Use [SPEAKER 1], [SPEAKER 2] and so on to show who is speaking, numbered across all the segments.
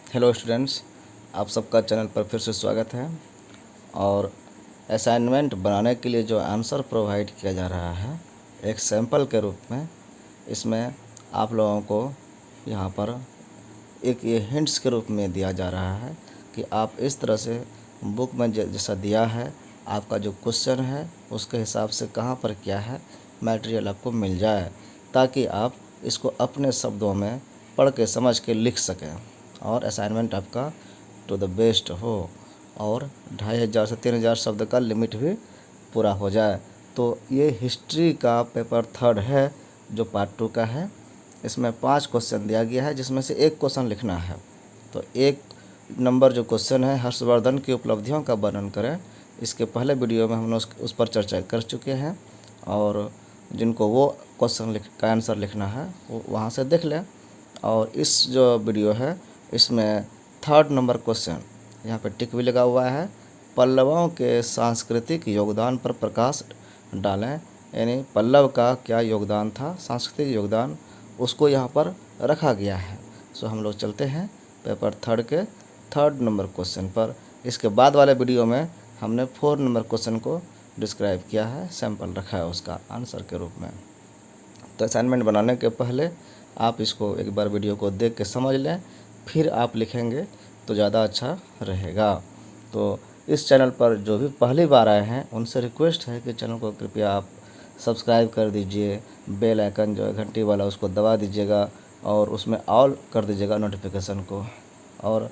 [SPEAKER 1] Hello students, आप सबका channel पर फिर से स्वागत है। और असाइनमेंट बनाने के लिए जो आंसर प्रोवाइड किया जा रहा है एक सैंपल के रूप में, इसमें आप लोगों को यहाँ पर एक ये हिंट्स के रूप में दिया जा रहा है कि आप इस तरह से बुक में जैसा दिया है आपका जो क्वेश्चन है उसके हिसाब से कहाँ पर क्या है मटेरियल आपको मिल जाए, ताकि आप इसको अपने शब्दों में पढ़ के समझ के लिख सकें और असाइनमेंट आपका टू द बेस्ट हो और 2500 से 3000 शब्द का लिमिट भी पूरा हो जाए। तो ये हिस्ट्री का पेपर 3 है जो पार्ट 2 का है। इसमें 5 क्वेश्चन दिया गया है जिसमें से एक क्वेश्चन लिखना है। तो 1 नंबर जो क्वेश्चन है, हर्षवर्धन की उपलब्धियों का वर्णन करें। इसके पहले वीडियो में हमने उस पर चर्चा कर चुके हैं और जिनको वो क्वेश्चन का आंसर लिखना है वो वहाँ से देख लें। और इस जो वीडियो है इसमें 3rd नंबर क्वेश्चन यहाँ पे टिक भी लगा हुआ है, पल्लवों के सांस्कृतिक योगदान पर प्रकाश डालें। यानी पल्लव का क्या योगदान था, सांस्कृतिक योगदान, उसको यहाँ पर रखा गया है। सो हम लोग चलते हैं पेपर 3 के 3rd नंबर क्वेश्चन पर। इसके बाद वाले वीडियो में हमने 4 नंबर क्वेश्चन को डिस्क्राइब किया है, सैंपल रखा है उसका आंसर के रूप में। तो असाइनमेंट बनाने के पहले आप इसको एक बार वीडियो को देख के समझ लें, फिर आप लिखेंगे तो ज़्यादा अच्छा रहेगा। तो इस चैनल पर जो भी पहली बार आए हैं उनसे रिक्वेस्ट है कि चैनल को कृपया आप सब्सक्राइब कर दीजिए, बेल आइकन जो है घंटी वाला उसको दबा दीजिएगा और उसमें ऑल कर दीजिएगा नोटिफिकेशन को। और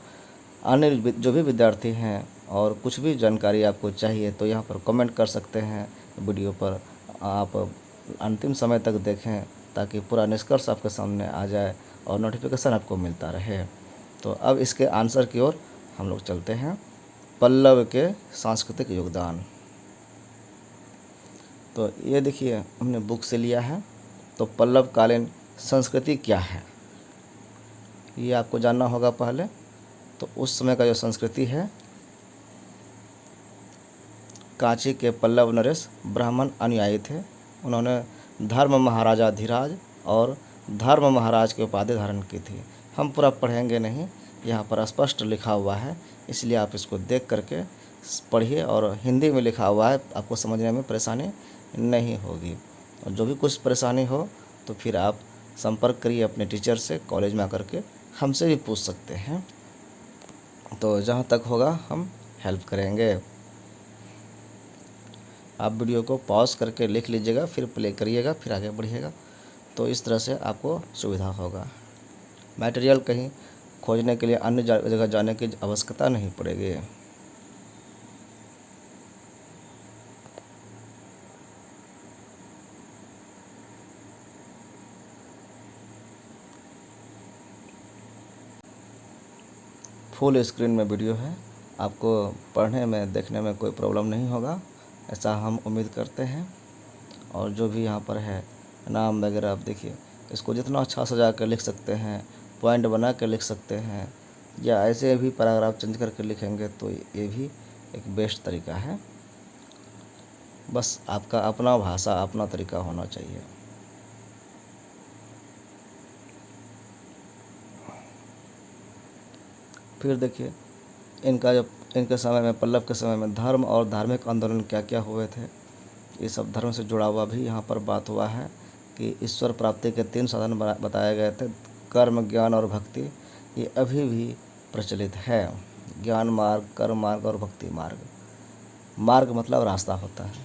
[SPEAKER 1] अन्य जो भी विद्यार्थी हैं और कुछ भी जानकारी आपको चाहिए तो यहाँ पर कमेंट कर सकते हैं। वीडियो पर आप अंतिम समय तक देखें ताकि पूरा निष्कर्ष आपके सामने आ जाए और नोटिफिकेशन आपको मिलता रहे। तो अब इसके आंसर की ओर हम लोग चलते हैं। पल्लव के सांस्कृतिक योगदान, तो ये देखिए हमने बुक से लिया है। तो पल्लव कालीन संस्कृति क्या है ये आपको जानना होगा पहले। तो उस समय का जो संस्कृति है, कांची के पल्लव नरेश ब्राह्मण अनुयायी थे। उन्होंने धर्म महाराजा धीराज और धर्म महाराज की उपाधि धारण की थी। हम पूरा पढ़ेंगे नहीं, यहाँ पर स्पष्ट लिखा हुआ है, इसलिए आप इसको देख करके पढ़िए। और हिंदी में लिखा हुआ है, आपको समझने में परेशानी नहीं होगी। और जो भी कुछ परेशानी हो तो फिर आप संपर्क करिए अपने टीचर से, कॉलेज में आकर के हमसे भी पूछ सकते हैं। तो जहाँ तक होगा हम हेल्प करेंगे। आप वीडियो को पॉज करके लिख लीजिएगा, फिर प्ले करिएगा, फिर आगे बढ़िएगा। तो इस तरह से आपको सुविधा होगा। मटेरियल कहीं खोजने के लिए अन्य जगह जाने की आवश्यकता नहीं पड़ेगी। फुल स्क्रीन में वीडियो है, आपको पढ़ने में देखने में कोई प्रॉब्लम नहीं होगा, ऐसा हम उम्मीद करते हैं। और जो भी यहाँ पर है नाम वगैरह, आप देखिए इसको जितना अच्छा सजा कर लिख सकते हैं, पॉइंट बना कर लिख सकते हैं, या ऐसे भी पैराग्राफ चेंज करके लिखेंगे तो ये भी एक बेस्ट तरीका है। बस आपका अपना भाषा, अपना तरीका होना चाहिए। फिर देखिए इनके समय में, पल्लव के समय में धर्म और धार्मिक आंदोलन क्या क्या हुए थे, ये सब धर्म से जुड़ा हुआ भी यहाँ पर बात हुआ है कि ईश्वर प्राप्ति के 3 साधन बताए गए थे, कर्म, ज्ञान और भक्ति। ये अभी भी प्रचलित है। ज्ञान मार्ग, कर्म मार्ग और भक्ति मार्ग। मार्ग मतलब रास्ता होता है।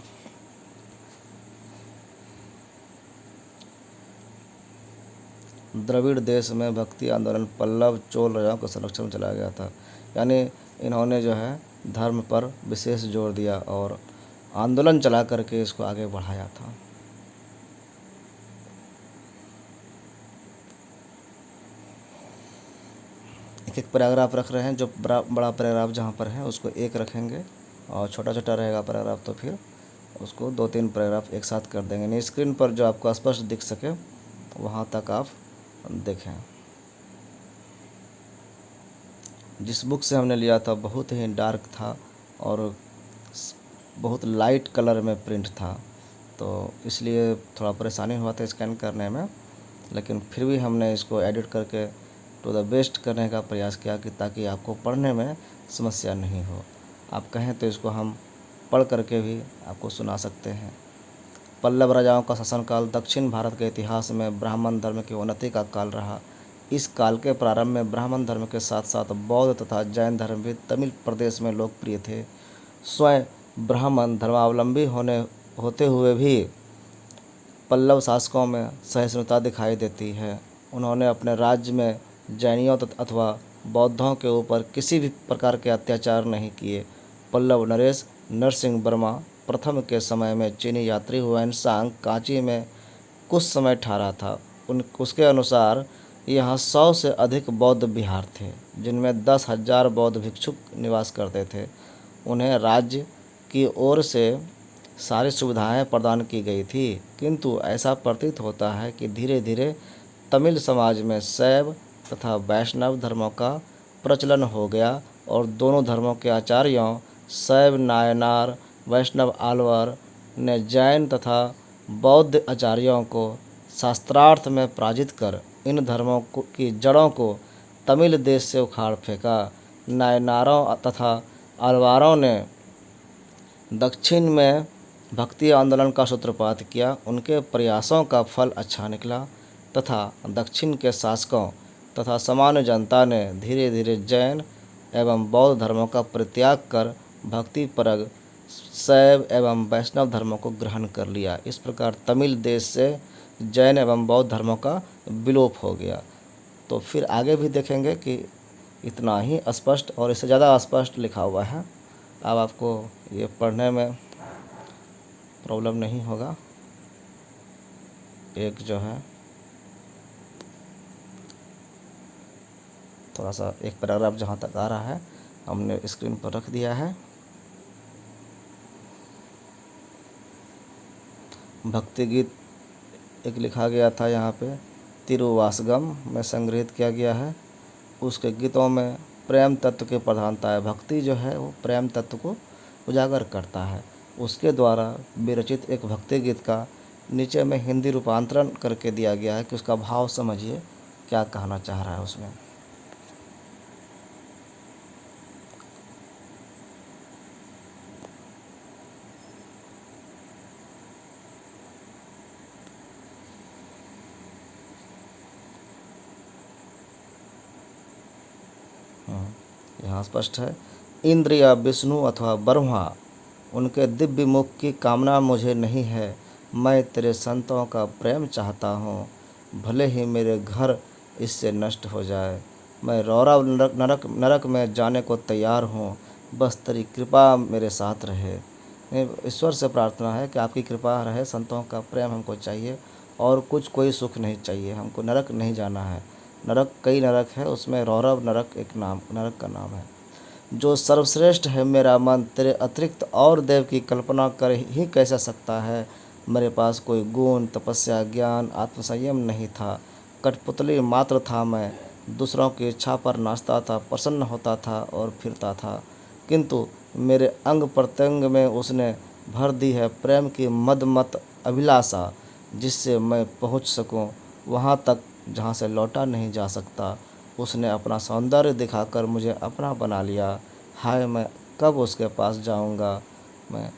[SPEAKER 1] द्रविड़ देश में भक्ति आंदोलन पल्लव चोल राजाओं के संरक्षण में चलाया गया था। यानी इन्होंने जो है धर्म पर विशेष जोर दिया और आंदोलन चला करके इसको आगे बढ़ाया था। एक एक पैराग्राफ रख रहे हैं, जो बड़ा पैराग्राफ जहाँ पर है उसको एक रखेंगे और छोटा छोटा रहेगा पैराग्राफ तो फिर उसको 2-3 पैराग्राफ एक साथ कर देंगे। नहीं, स्क्रीन पर जो आपको स्पष्ट दिख सके वहाँ तक आप देखें। जिस बुक से हमने लिया था बहुत ही डार्क था और बहुत लाइट कलर में प्रिंट था, तो इसलिए थोड़ा परेशानी हुआ था स्कैन करने में, लेकिन फिर भी हमने इसको एडिट करके टू द बेस्ट करने का प्रयास किया कि ताकि आपको पढ़ने में समस्या नहीं हो। आप कहें तो इसको हम पढ़ करके भी आपको सुना सकते हैं। पल्लव राजाओं का शासनकाल दक्षिण भारत के इतिहास में ब्राह्मण धर्म की उन्नति का काल रहा। इस काल के प्रारंभ में ब्राह्मण धर्म के साथ साथ बौद्ध तथा जैन धर्म भी तमिल प्रदेश में लोकप्रिय थे। स्वयं ब्राह्मण धर्मावलंबी होते हुए भी पल्लव शासकों में सहिष्णुता दिखाई देती है। उन्होंने अपने राज्य में जैनियों अथवा बौद्धों के ऊपर किसी भी प्रकार के अत्याचार नहीं किए। पल्लव नरेश नरसिंह वर्मा प्रथम के समय में चीनी यात्री हुएनसांग कांची में कुछ समय ठहरा था। उसके अनुसार यहाँ 100 से अधिक बौद्ध विहार थे, जिनमें 10,000 बौद्ध भिक्षुक निवास करते थे। उन्हें राज्य की ओर से सारी सुविधाएं प्रदान की गई थी, किंतु ऐसा प्रतीत होता है कि धीरे धीरे तमिल समाज में शैव तथा वैष्णव धर्मों का प्रचलन हो गया और दोनों धर्मों के आचार्यों शैव नायनार वैष्णव आलवर ने जैन तथा बौद्ध आचार्यों को शास्त्रार्थ में पराजित कर इन धर्मों की जड़ों को तमिल देश से उखाड़ फेंका। नायनारों तथा आलवारों ने दक्षिण में भक्ति आंदोलन का सूत्रपात किया। उनके प्रयासों का फल अच्छा निकला तथा दक्षिण के शासकों तथा सामान्य जनता ने धीरे धीरे जैन एवं बौद्ध धर्मों का परित्याग कर भक्तिपरक शैव एवं वैष्णव धर्मों को ग्रहण कर लिया। इस प्रकार तमिल देश से जैन एवं बौद्ध धर्मों का विलोप हो गया। तो फिर आगे भी देखेंगे कि इतना ही स्पष्ट और इससे ज़्यादा स्पष्ट लिखा हुआ है। अब आपको ये पढ़ने में प्रॉब्लम नहीं होगा। एक जो है थोड़ा सा एक पैराग्राफ जहाँ तक आ रहा है हमने स्क्रीन पर रख दिया है। भक्ति गीत एक लिखा गया था यहाँ पे तिरुवासगम में संग्रहित किया गया है। उसके गीतों में प्रेम तत्व की प्रधानता है। भक्ति जो है वो प्रेम तत्व को उजागर करता है। उसके द्वारा विरचित एक भक्ति गीत का नीचे में हिंदी रूपांतरण करके दिया गया है कि उसका भाव समझिए क्या कहना चाह रहा है उसमें। यहाँ स्पष्ट है। इंद्र या विष्णु अथवा ब्रह्मा उनके दिव्य मुख की कामना मुझे नहीं है। मैं तेरे संतों का प्रेम चाहता हूँ, भले ही मेरे घर इससे नष्ट हो जाए। मैं रौरव नरक में जाने को तैयार हूँ, बस तेरी कृपा मेरे साथ रहे। ईश्वर से प्रार्थना है कि आपकी कृपा रहे, संतों का प्रेम हमको चाहिए और कोई सुख नहीं चाहिए। हमको नरक नहीं जाना है। नरक कई नरक है, उसमें रौरव नरक एक नरक का नाम है। जो सर्वश्रेष्ठ है मेरा मन, तेरे अतिरिक्त और देव की कल्पना कर ही कैसे सकता है। मेरे पास कोई गुण तपस्या ज्ञान आत्मसंयम नहीं था। कठपुतली मात्र था मैं, दूसरों की इच्छा पर नाचता था, प्रसन्न होता था और फिरता था, किंतु मेरे अंग प्रत्यंग में उसने भर दी है प्रेम की मदमत अभिलाषा, जिससे मैं पहुँच सकूँ वहाँ तक जहाँ से लौटा नहीं जा सकता। उसने अपना सौंदर्य दिखाकर मुझे अपना बना लिया। हाय मैं कब उसके पास जाऊंगा। मैं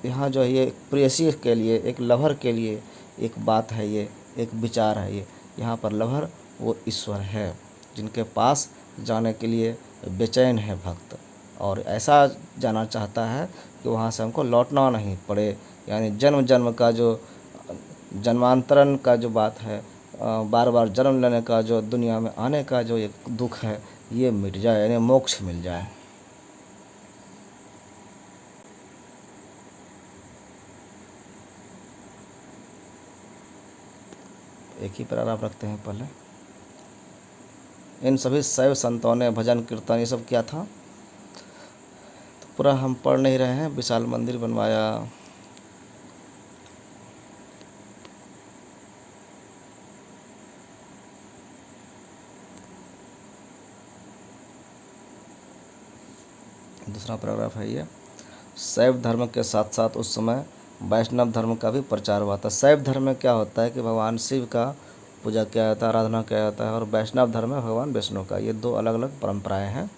[SPEAKER 1] यहाँ जो है ये प्रेयसी के लिए, एक लवर के लिए एक बात है, ये एक विचार है। ये यहाँ पर लवर वो ईश्वर है जिनके पास जाने के लिए बेचैन है भक्त, और ऐसा जाना चाहता है कि वहाँ से हमको लौटना नहीं पड़े। यानी जन्म जन्म का जो जन्मांतरण का जो बात है, बार बार जन्म लेने का जो दुनिया में आने का जो एक दुख है, ये मिट जाए, यानी मोक्ष मिल जाए। एक ही पैराग्राफ रखते हैं पहले। इन सभी शैव संतों ने भजन कीर्तन ये सब किया था, तो पूरा हम पढ़ नहीं रहे हैं। विशाल मंदिर बनवाया, दूसरा पैराग्राफ है ये। शैव धर्म के साथ साथ उस समय वैष्णव धर्म का भी प्रचार हुआ था। शैव धर्म में क्या होता है कि भगवान शिव का पूजा किया जाता है, आराधना किया जाता है। और वैष्णव धर्म है भगवान विष्णु का। ये दो अलग अलग परंपराएं हैं।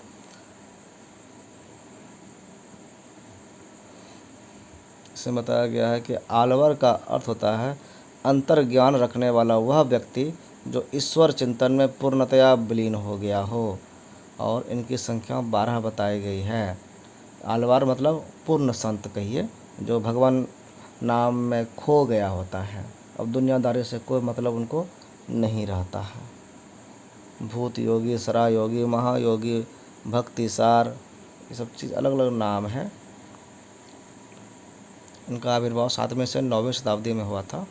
[SPEAKER 1] इसमें बताया गया है कि आलवर का अर्थ होता है अंतर्ज्ञान रखने वाला वह व्यक्ति जो ईश्वर चिंतन में पूर्णतया विलीन हो गया हो। और इनकी संख्या 12 बताई गई है। आलवार मतलब पूर्ण संत कहिए, जो भगवान नाम में खो गया होता है। अब दुनियादारी से कोई मतलब उनको नहीं रहता है। भूत योगी, सरा योगी, महायोगी, भक्तिसार, ये सब चीज़ अलग अलग नाम है। इनका आविर्भाव 7वीं से 9वीं शताब्दी में हुआ था।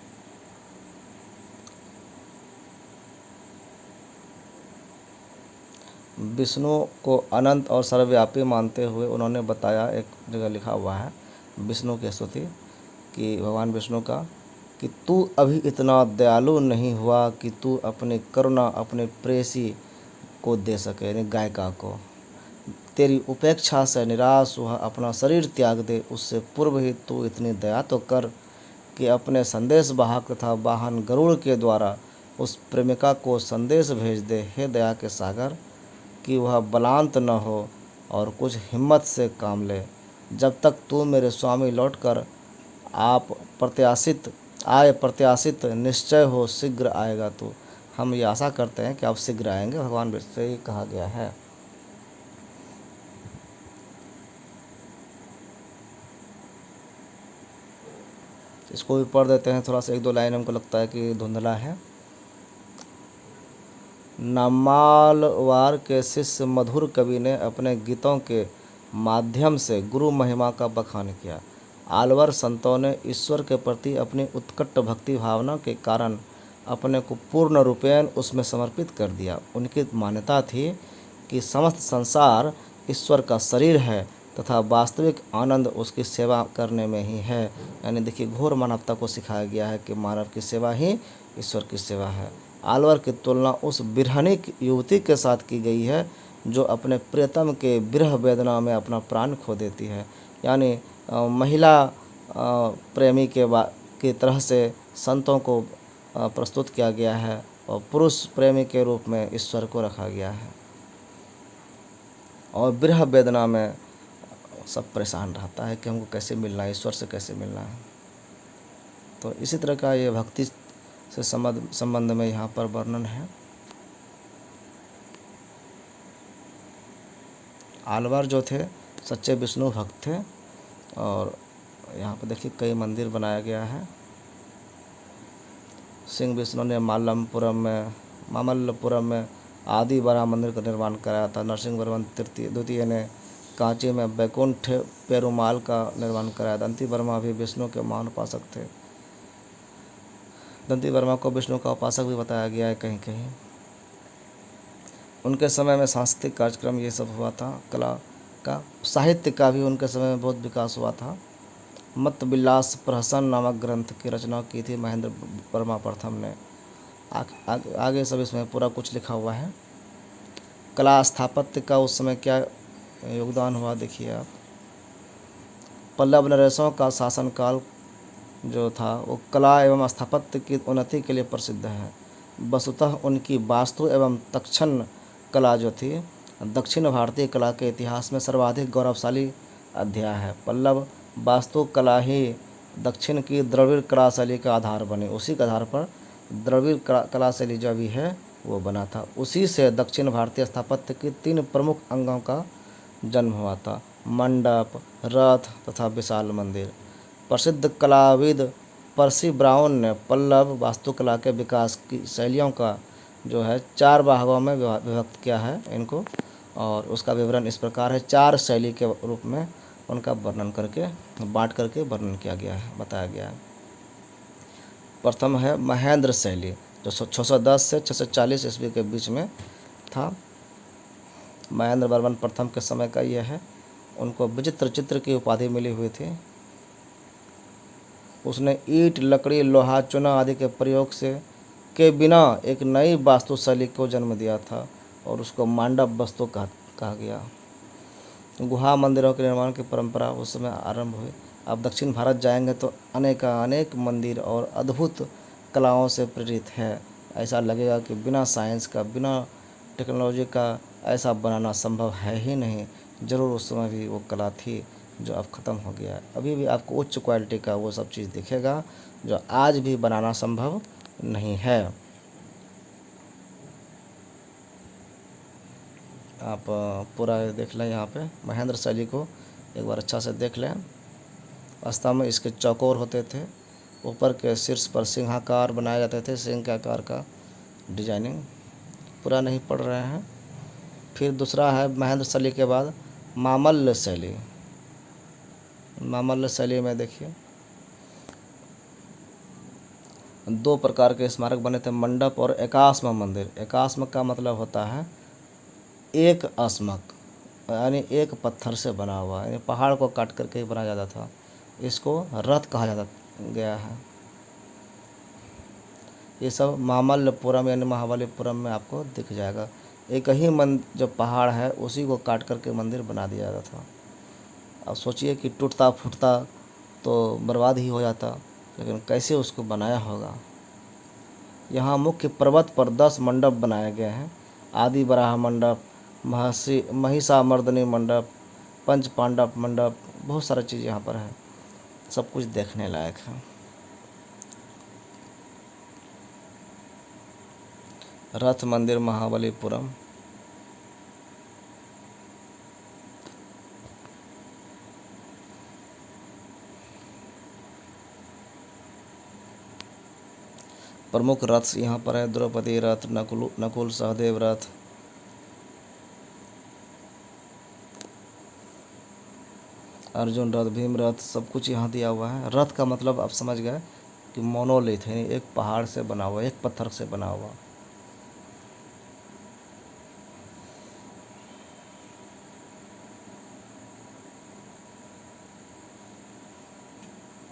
[SPEAKER 1] विष्णु को अनंत और सर्वव्यापी मानते हुए उन्होंने बताया, एक जगह लिखा हुआ है विष्णु की स्तुति कि भगवान विष्णु का, कि तू अभी इतना दयालु नहीं हुआ कि तू अपनी करुणा अपने प्रेयसी को दे सके, यानी गायिका को। तेरी उपेक्षा से निराश वह अपना शरीर त्याग दे, उससे पूर्व ही तू इतनी दया तो कर कि अपने संदेश वाहक तथा वाहन गरुड़ के द्वारा उस प्रेमिका को संदेश भेज दे। हे दया के सागर, कि वह बलांत न हो और कुछ हिम्मत से काम ले। जब तक तू मेरे स्वामी लौटकर प्रत्याशित निश्चय हो शीघ्र आएगा तू। हम ये आशा करते हैं कि आप शीघ्र आएंगे, भगवान विष्णु से ही कहा गया है। इसको भी पढ़ देते हैं थोड़ा सा, 1-2 लाइन हमको लगता है कि धुंधला है। नामालवार के शिष्य मधुर कवि ने अपने गीतों के माध्यम से गुरु महिमा का बखान किया। आलवर संतों ने ईश्वर के प्रति अपनी उत्कट भक्ति भावना के कारण अपने को पूर्ण रूपेण उसमें समर्पित कर दिया। उनकी मान्यता थी कि समस्त संसार ईश्वर का शरीर है तथा वास्तविक आनंद उसकी सेवा करने में ही है। यानी देखिए, घोर मानवता को सिखाया गया है कि मानव की सेवा ही ईश्वर की सेवा है। आलवर की तुलना उस बिरहनिक युवती के साथ की गई है जो अपने प्रियतम के विरह वेदना में अपना प्राण खो देती है। यानी महिला प्रेमी की तरह से संतों को प्रस्तुत किया गया है और पुरुष प्रेमी के रूप में ईश्वर को रखा गया है। और विरह वेदना में सब परेशान रहता है कि हमको कैसे मिलना है, ईश्वर से कैसे मिलना है। तो इसी तरह का ये भक्ति से संबंध में यहाँ पर वर्णन है। आलवार जो थे सच्चे विष्णु भक्त थे। और यहाँ पर देखिए कई मंदिर बनाया गया है। सिंह विष्णु ने मामल्लपुरम में आदि बड़ा मंदिर का निर्माण कराया था। नरसिंहवर्मन द्वितीय ने कांची में बैकुंठ पेरुमाल का निर्माण कराया। दंती वर्मा भी विष्णु के महान उपासक थे। दंती वर्मा को विष्णु का उपासक भी बताया गया है कहीं कहीं। उनके समय में सांस्कृतिक कार्यक्रम ये सब हुआ था। कला का, साहित्य का भी उनके समय में बहुत विकास हुआ था। मत विलास प्रहसन नामक ग्रंथ की रचना की थी महेंद्र वर्मा प्रथम ने। आगे सब इसमें पूरा कुछ लिखा हुआ है। कला स्थापत्य का उस समय क्या योगदान हुआ देखिए आप। पल्लव नरेशों का शासनकाल जो था वो कला एवं स्थापत्य की उन्नति के लिए प्रसिद्ध है। वस्तुतः उनकी वास्तु एवं तक्षण कला जो थी दक्षिण भारतीय कला के इतिहास में सर्वाधिक गौरवशाली अध्याय है। पल्लव वास्तु कला ही दक्षिण की द्रविड़ कला शैली का आधार बनी। उसी के आधार पर द्रविड़ कला शैली जो भी है वो बना था। उसी से दक्षिण भारतीय स्थापत्य की 3 प्रमुख अंगों का जन्म हुआ था: मंडप, रथ तथा विशाल मंदिर। प्रसिद्ध कलाविद पर्सी ब्राउन ने पल्लव वास्तुकला के विकास की शैलियों का जो है 4 भागों में विभक्त किया है इनको। और उसका विवरण इस प्रकार है। 4 शैली के रूप में उनका वर्णन करके बांट करके वर्णन किया गया है, बताया गया है। प्रथम है महेंद्र शैली, जो 610 से 640 ईस्वी के बीच में था। महेंद्र वर्मन प्रथम के समय का यह है। उनको विचित्र चित्र की उपाधि मिली हुई थी। उसने ईंट, लकड़ी, लोहा, चूना आदि के प्रयोग के बिना एक नई वास्तुशैली को जन्म दिया था और उसको मांडव वास्तु कहा गया। गुहा मंदिरों के निर्माण की परंपरा उस समय आरंभ हुई। आप दक्षिण भारत जाएंगे तो अनेक मंदिर और अद्भुत कलाओं से प्रेरित है। ऐसा लगेगा कि बिना साइंस का, बिना टेक्नोलॉजी का ऐसा बनाना संभव है ही नहीं। ज़रूर उस समय भी वो कला थी जो अब ख़त्म हो गया है। अभी भी आपको उच्च क्वालिटी का वो सब चीज़ दिखेगा जो आज भी बनाना संभव नहीं है। आप पूरा देख लें, यहाँ पे महेंद्र शैली को एक बार अच्छा से देख लें। वास्तव में इसके चौकोर होते थे, ऊपर के शीर्ष पर सिंहाकार बनाए जाते थे, सिंह के आकार का डिजाइनिंग। पूरा नहीं पढ़ रहे हैं। फिर दूसरा है महेंद्र शैली के बाद मामल्य शैली। मामल्य शैली में देखिए 2 प्रकार के स्मारक बने थे, मंडप और एकाश्म मंदिर। एकाश्म का मतलब होता है एक अस्मक, यानी एक पत्थर से बना हुआ, यानी पहाड़ को काट करके बनाया जाता था। इसको रथ कहा जाता गया है। ये सब मामल्लपुरम यानी महाबलीपुरम में आपको दिख जाएगा। एक ही जो पहाड़ है उसी को काट करके मंदिर बना दिया जाता था। अब सोचिए कि टूटता फूटता तो बर्बाद ही हो जाता, लेकिन कैसे उसको बनाया होगा। यहाँ मुख्य पर्वत पर 10 मंडप बनाए गए हैं। आदि वराह मंडप, महिषामर्दिनी मंडप, पंच पांडव मंडप, बहुत सारा चीज़ यहाँ पर है। सब कुछ देखने लायक है। रथ मंदिर महाबलीपुरम। प्रमुख रथ यहाँ पर है, द्रौपदी रथ, नकुल सहदेव रथ, अर्जुन रथ, भीम रथ, सब कुछ यहाँ दिया हुआ है। रथ का मतलब आप समझ गए कि मोनोलिथ है, एक पहाड़ से बना हुआ, एक पत्थर से बना हुआ।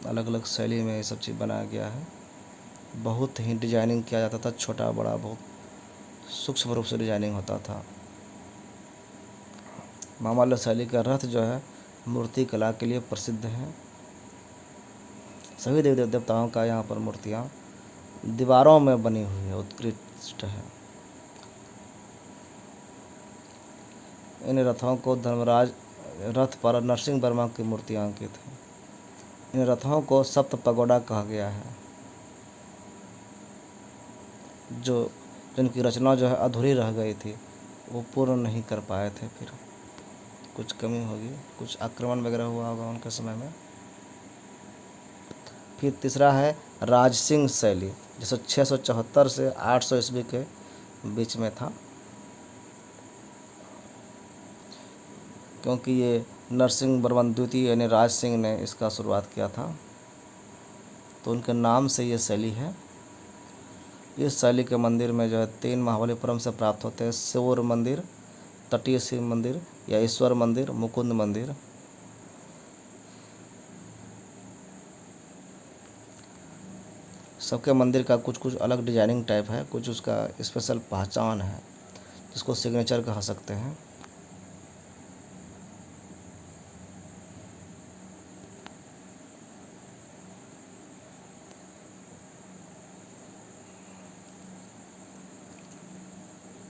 [SPEAKER 1] अलग अलग शैली में ये सब चीज़ बनाया गया है। बहुत ही डिजाइनिंग किया जाता था, छोटा बड़ा बहुत सूक्ष्म रूप से डिजाइनिंग होता था। मामल्य शैली का रथ जो है मूर्ति कला के लिए प्रसिद्ध है। सभी देवी देवताओं का यहाँ पर मूर्तियाँ दीवारों में बनी हुई है, उत्कृष्ट है। इन रथों को धर्मराज रथ पर नरसिंह वर्मा की मूर्तियाँ अंकित हैं। इन रथों को सप्त पगोडा कहा गया है, जिनकी रचना जो है अधूरी रह गई थी, वो पूर्ण नहीं कर पाए थे। फिर कुछ कमी होगी, कुछ आक्रमण वगैरह हुआ होगा उनके समय में। फिर तीसरा है राजसिंह शैली, जो 674 से 800 ईस्वी के बीच में था। क्योंकि ये नरसिंह वर्मन द्वितीय यानी राज सिंह ने इसका शुरुआत किया था, तो उनके नाम से ये शैली है। इस शैली के मंदिर में जो है 3 महाबलीपुरम से प्राप्त होते हैं: शिव मंदिर, तटीय शिव मंदिर या ईश्वर मंदिर, मुकुंद मंदिर। सबके मंदिर का कुछ कुछ अलग डिजाइनिंग टाइप है, कुछ उसका स्पेशल पहचान है, जिसको सिग्नेचर कह सकते हैं।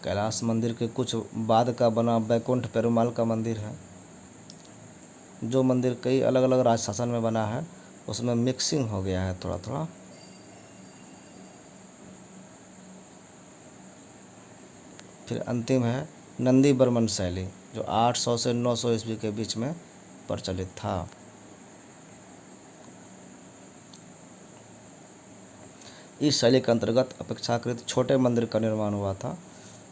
[SPEAKER 1] कैलाश मंदिर के कुछ बाद का बना बैकुंठ पेरुमाल का मंदिर है। जो मंदिर कई अलग अलग राज शासन में बना है, उसमें मिक्सिंग हो गया है थोड़ा थोड़ा। फिर अंतिम है नंदी बर्मन शैली, जो 800 से 900 ईस्वी के बीच में प्रचलित था। इस शैली के अंतर्गत अपेक्षाकृत छोटे मंदिर का निर्माण हुआ था,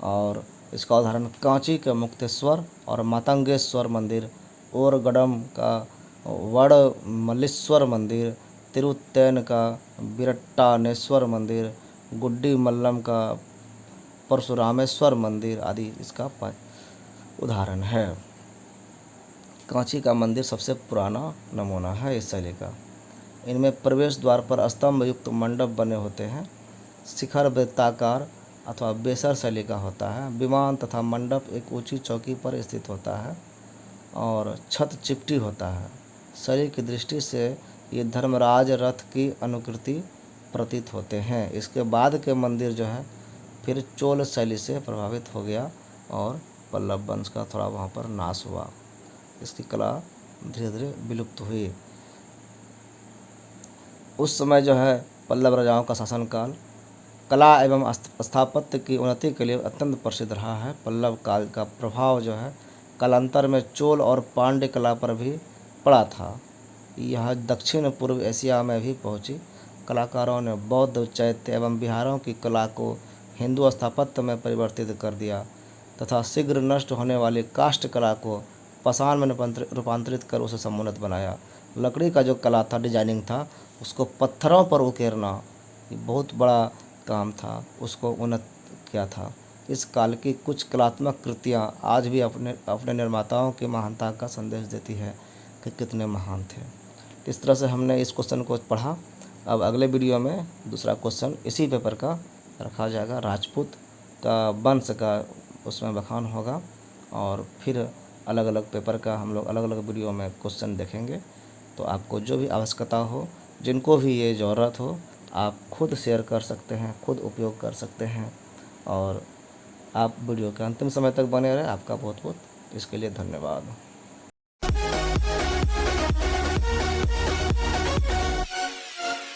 [SPEAKER 1] और इसका उदाहरण कांची के मुक्तेश्वर और मातंगेश्वर मंदिर, ओरगडम का वड़मल्लीश्वर मंदिर, तिरुत्तैन का विरट्टानेश्वर मंदिर, गुड्डी मल्लम का परशुरामेश्वर मंदिर आदि इसका उदाहरण है। कांची का मंदिर सबसे पुराना नमूना है इस शैली का। इनमें प्रवेश द्वार पर स्तंभ युक्त मंडप बने होते हैं। शिखर वृत्ताकार अथवा बेसर शैली का होता है। विमान तथा मंडप एक ऊंची चौकी पर स्थित होता है और छत चिपटी होता है। शैली की दृष्टि से ये धर्मराज रथ की अनुकृति प्रतीत होते हैं। इसके बाद के मंदिर जो है फिर चोल शैली से प्रभावित हो गया और पल्लव वंश का थोड़ा वहाँ पर नाश हुआ। इसकी कला धीरे धीरे विलुप्त हुई। उस समय जो है पल्लव राजाओं का शासनकाल कला एवं स्थापत्य की उन्नति के लिए अत्यंत प्रसिद्ध रहा है। पल्लव काल का प्रभाव जो है कालांतर में चोल और पांड्य कला पर भी पड़ा था। यह दक्षिण पूर्व एशिया में भी पहुंची। कलाकारों ने बौद्ध चैत्य एवं विहारों की कला को हिंदू स्थापत्य में परिवर्तित कर दिया तथा शीघ्र नष्ट होने वाली काष्ठ कला को पाषाण में रूपांतरित कर उसे समुन्नत बनाया। लकड़ी का जो कला था, डिजाइनिंग था, उसको पत्थरों पर उकेरना ये बहुत बड़ा काम था, उसको उन्नत किया था। इस काल की कुछ कलात्मक कृतियाँ आज भी अपने अपने निर्माताओं की महानता का संदेश देती है कि कितने महान थे। इस तरह से हमने इस क्वेश्चन को पढ़ा। अब अगले वीडियो में दूसरा क्वेश्चन इसी पेपर का रखा जाएगा, राजपूत का वंश का उसमें बखान होगा और फिर अलग अलग पेपर का हम लोग अलग अलग वीडियो में क्वेश्चन देखेंगे। तो आपको जो भी आवश्यकता हो, जिनको भी ये ज़रूरत हो, आप खुद शेयर कर सकते हैं, खुद उपयोग कर सकते हैं और आप वीडियो के अंतिम समय तक बने रहें। आपका बहुत बहुत इसके लिए धन्यवाद।